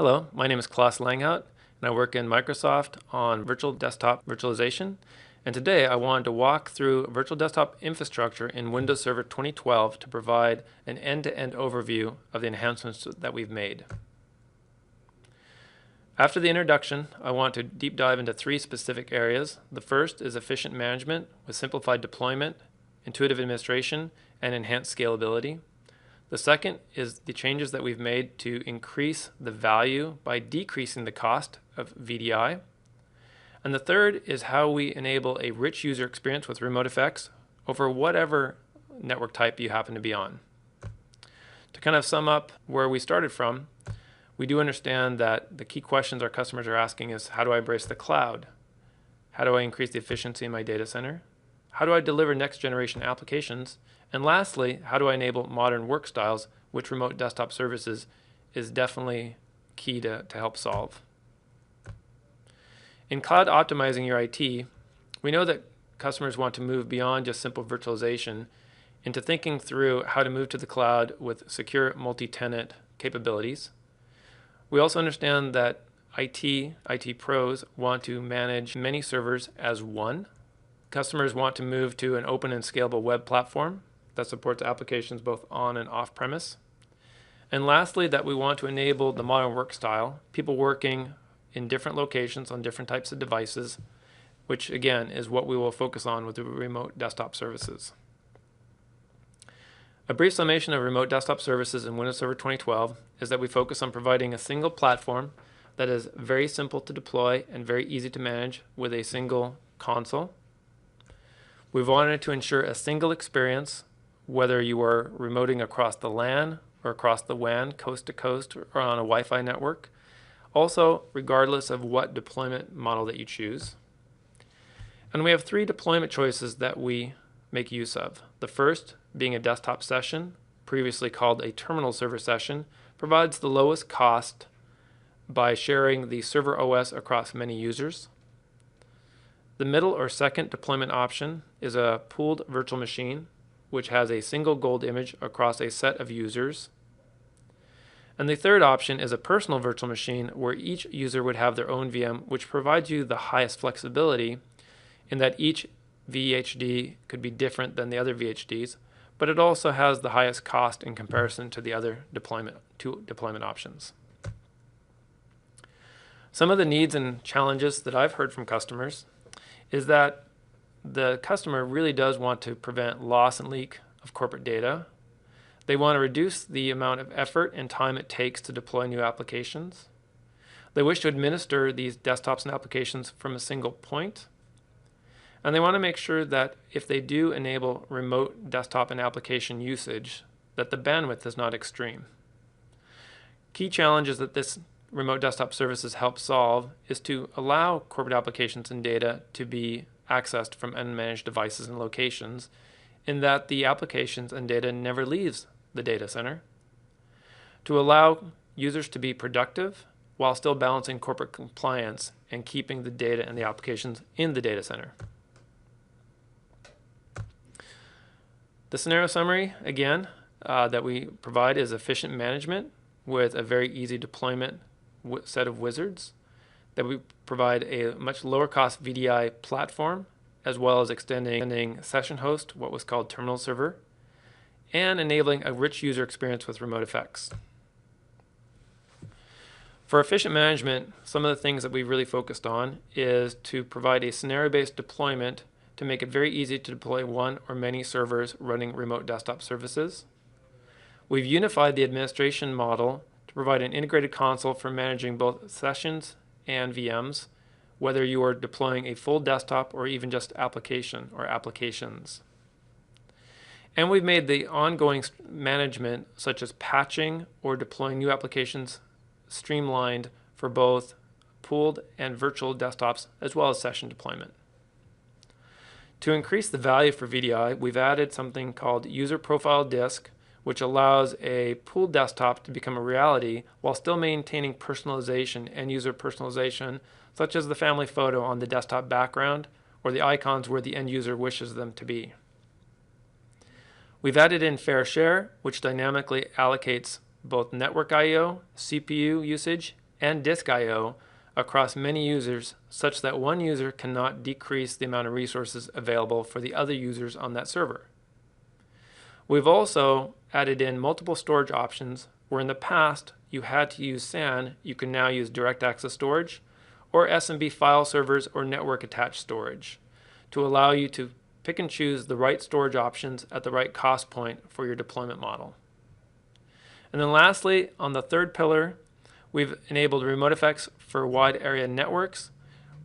Hello, my name is Klaus Langhout, and I work in Microsoft on virtual desktop virtualization. And today I wanted to walk through virtual desktop infrastructure in Windows Server 2012 to provide an end-to-end overview of the enhancements that we've made. After the introduction, I want to deep dive into three specific areas. The first is efficient management with simplified deployment, intuitive administration, and enhanced scalability. The second is the changes that we've made to increase the value by decreasing the cost of VDI. And the third is how we enable a rich user experience with remote effects over whatever network type you happen to be on. To kind of sum up where we started from, we do understand that the key questions our customers are asking is, how do I embrace the cloud? How do I increase the efficiency in my data center? How do I deliver next generation applications? And lastly, how do I enable modern work styles, which remote desktop services is definitely key to help solve. In cloud optimizing your IT, we know that customers want to move beyond just simple virtualization into thinking through how to move to the cloud with secure multi-tenant capabilities. We also understand that IT pros want to manage many servers as one. Customers want to move to an open and scalable web platform that supports applications both on and off premise. And lastly, that we want to enable the modern work style, people working in different locations on different types of devices, which again is what we will focus on with the remote desktop services. A brief summation of remote desktop services in Windows Server 2012 is that we focus on providing a single platform that is very simple to deploy and very easy to manage with a single console. We've wanted to ensure a single experience, whether you are remoting across the LAN or across the WAN, coast to coast, or on a Wi-Fi network. Also, regardless of what deployment model that you choose. And we have three deployment choices that we make use of. The first, being a desktop session, previously called a terminal server session, provides the lowest cost by sharing the server OS across many users. The middle or second deployment option is a pooled virtual machine, which has a single gold image across a set of users. And the third option is a personal virtual machine where each user would have their own VM, which provides you the highest flexibility in that each VHD could be different than the other VHDs, but it also has the highest cost in comparison to the other deployment options. Some of the needs and challenges that I've heard from customers is that the customer really does want to prevent loss and leak of corporate data. They want to reduce the amount of effort and time it takes to deploy new applications. They wish to administer these desktops and applications from a single point. And they want to make sure that if they do enable remote desktop and application usage, that the bandwidth is not extreme. Key challenges that this remote desktop services help solve is to allow corporate applications and data to be accessed from unmanaged devices and locations, in that the applications and data never leaves the data center. To allow users to be productive while still balancing corporate compliance and keeping the data and the applications in the data center. The scenario summary, again, that we provide is efficient management with a very easy deployment set of wizards, that we provide a much lower cost VDI platform, as well as extending session host, what was called terminal server, and enabling a rich user experience with remote effects. For efficient management, some of the things that we've really focused on is to provide a scenario-based deployment to make it very easy to deploy one or many servers running remote desktop services. We've unified the administration model to provide an integrated console for managing both sessions and VMs, whether you are deploying a full desktop or even just application or applications. And we've made the ongoing management, such as patching or deploying new applications, streamlined for both pooled and virtual desktops, as well as session deployment. To increase the value for VDI, we've added something called User Profile Disk, which allows a pooled desktop to become a reality while still maintaining personalization and user personalization, such as the family photo on the desktop background or the icons where the end user wishes them to be. We've added in Fair Share, which dynamically allocates both network I/O, CPU usage, and disk I/O across many users such that one user cannot decrease the amount of resources available for the other users on that server. We've also added in multiple storage options where in the past you had to use SAN, you can now use direct access storage or SMB file servers or network attached storage to allow you to pick and choose the right storage options at the right cost point for your deployment model. And then lastly, on the third pillar, we've enabled remote effects for wide area networks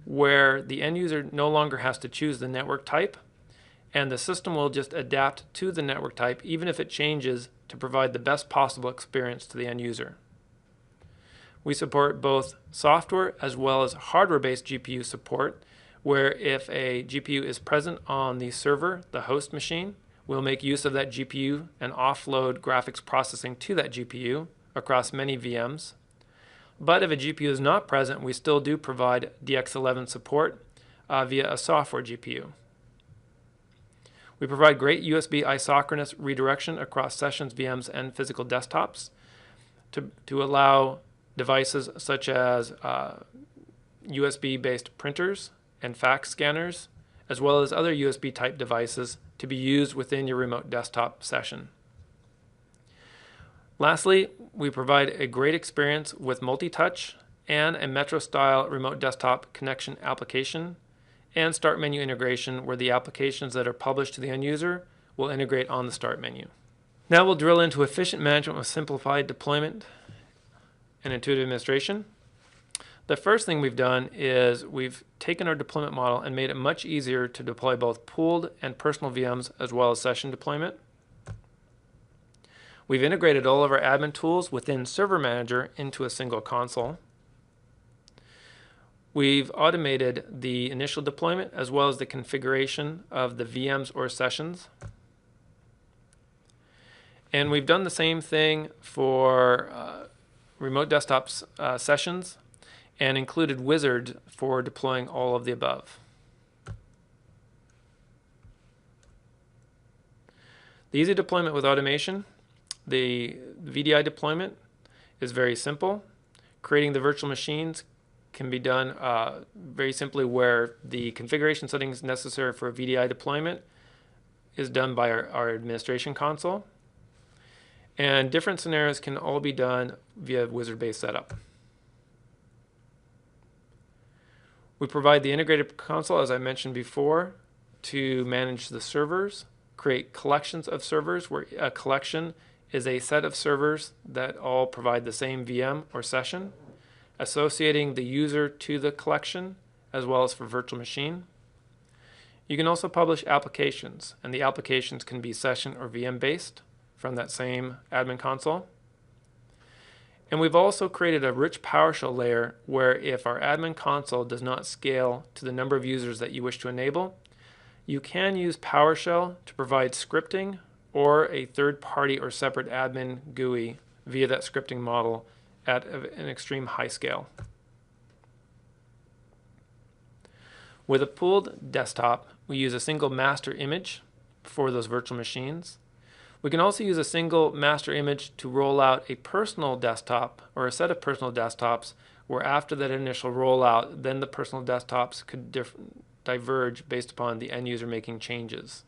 where the end user no longer has to choose the network type, and the system will just adapt to the network type even if it changes to provide the best possible experience to the end user. We support both software as well as hardware-based GPU support, where if a GPU is present on the server, the host machine, we'll make use of that GPU and offload graphics processing to that GPU across many VMs. But if a GPU is not present, we still do provide DX11 support via a software GPU. We provide great USB isochronous redirection across sessions, VMs, and physical desktops to allow devices such as USB-based printers and fax scanners, as well as other USB-type devices to be used within your remote desktop session. Lastly, we provide a great experience with multi-touch and a Metro-style remote desktop connection application and start menu integration where the applications that are published to the end user will integrate on the start menu. Now we'll drill into efficient management with simplified deployment and intuitive administration. The first thing we've done is we've taken our deployment model and made it much easier to deploy both pooled and personal VMs as well as session deployment. We've integrated all of our admin tools within Server Manager into a single console. We've automated the initial deployment as well as the configuration of the VMs or sessions. And we've done the same thing for remote desktop sessions and included Wizard for deploying all of the above. The easy deployment with automation, the VDI deployment is very simple. Creating the virtual machines can be done very simply where the configuration settings necessary for a VDI deployment is done by our administration console. And different scenarios can all be done via wizard-based setup. We provide the integrated console, as I mentioned before, to manage the servers, create collections of servers, where a collection is a set of servers that all provide the same VM or session, associating the user to the collection, as well as for virtual machine. You can also publish applications, and the applications can be session or VM based from that same admin console. And we've also created a rich PowerShell layer where if our admin console does not scale to the number of users that you wish to enable, you can use PowerShell to provide scripting or a third-party or separate admin GUI via that scripting model at an extreme high scale. With a pooled desktop, we use a single master image for those virtual machines. We can also use a single master image to roll out a personal desktop or a set of personal desktops where after that initial rollout, then the personal desktops could diverge based upon the end user making changes.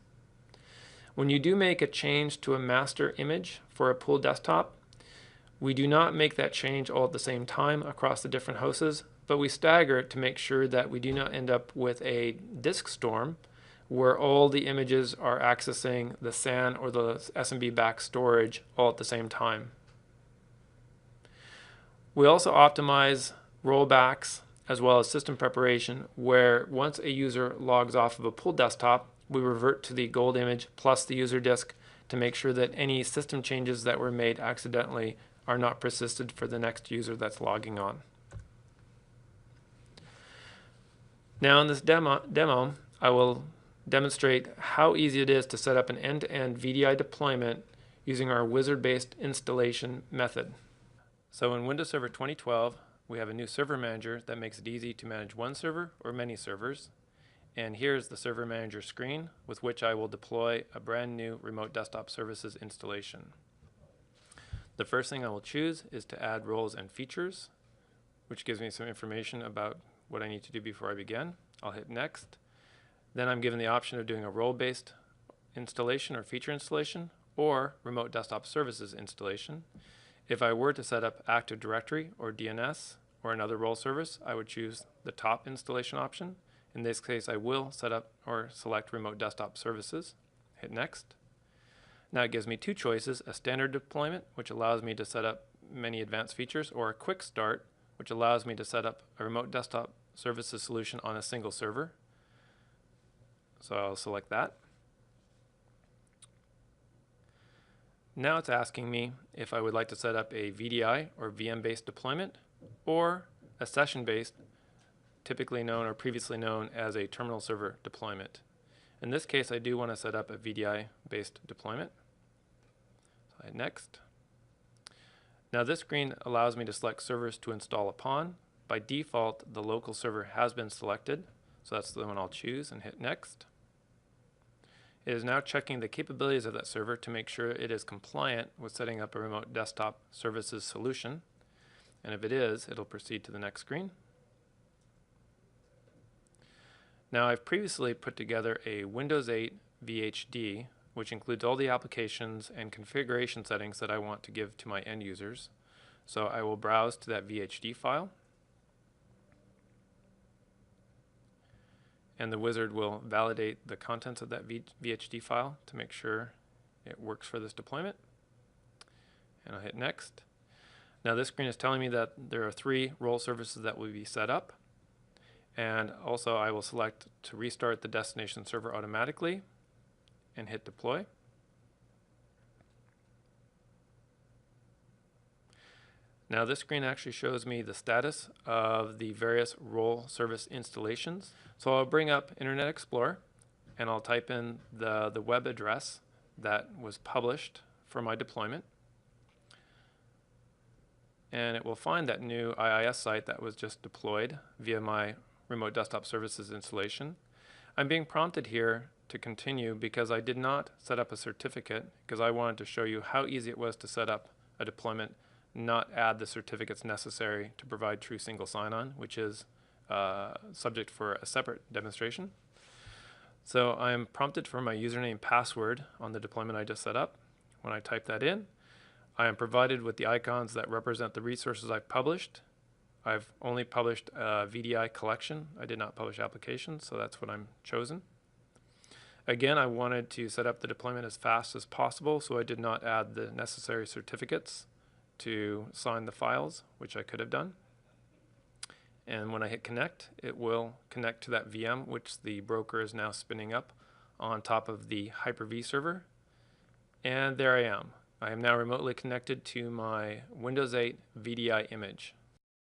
When you do make a change to a master image for a pooled desktop, we do not make that change all at the same time across the different hosts, but we stagger it to make sure that we do not end up with a disk storm where all the images are accessing the SAN or the SMB back storage all at the same time. We also optimize rollbacks as well as system preparation where once a user logs off of a pooled desktop, we revert to the gold image plus the user disk to make sure that any system changes that were made accidentally are not persisted for the next user that's logging on. Now in this demo, I will demonstrate how easy it is to set up an end-to-end VDI deployment using our wizard-based installation method. So in Windows Server 2012, we have a new server manager that makes it easy to manage one server or many servers. And here's the server manager screen with which I will deploy a brand new remote desktop services installation. The first thing I will choose is to add roles and features. which gives me some information about what I need to do before I begin. I'll hit next. Then I'm given the option of doing a role-based installation or feature installation or remote desktop services installation. If I were to set up Active Directory or DNS or another role service, I would choose the top installation option. In this case, I will set up or select remote desktop services. Hit next. Now it gives me two choices, a standard deployment, which allows me to set up many advanced features, or a quick start, which allows me to set up a remote desktop services solution on a single server. So I'll select that. Now it's asking me if I would like to set up a VDI or VM-based deployment or a session-based, typically known or previously known as a terminal server deployment. In this case, I do want to set up a VDI-based deployment. So I hit next. Now this screen allows me to select servers to install upon. By default, the local server has been selected, so that's the one I'll choose and hit next. It is now checking the capabilities of that server to make sure it is compliant with setting up a remote desktop services solution. And if it is, it'll proceed to the next screen. Now I've previously put together a Windows 8 VHD, which includes all the applications and configuration settings that I want to give to my end users. So I will browse to that VHD file, and the wizard will validate the contents of that VHD file to make sure it works for this deployment. And I'll hit next. Now this screen is telling me that there are 3 role services that will be set up. And also I will select to restart the destination server automatically and hit deploy. Now this screen actually shows me the status of the various role service installations. So I'll bring up Internet Explorer and I'll type in the web address that was published for my deployment. And it will find that new IIS site that was just deployed via my remote desktop services installation. I'm being prompted here to continue because I did not set up a certificate, because I wanted to show you how easy it was to set up a deployment, not add the certificates necessary to provide true single sign-on, which is subject for a separate demonstration. So I am prompted for my username and password on the deployment I just set up. When I type that in, I am provided with the icons that represent the resources I've published. I've only published a VDI collection. I did not publish applications, so that's what I'm chosen. Again, I wanted to set up the deployment as fast as possible, so I did not add the necessary certificates to sign the files, which I could have done. And when I hit connect, it will connect to that VM, which the broker is now spinning up on top of the Hyper-V server. And there I am. I am now remotely connected to my Windows 8 VDI image.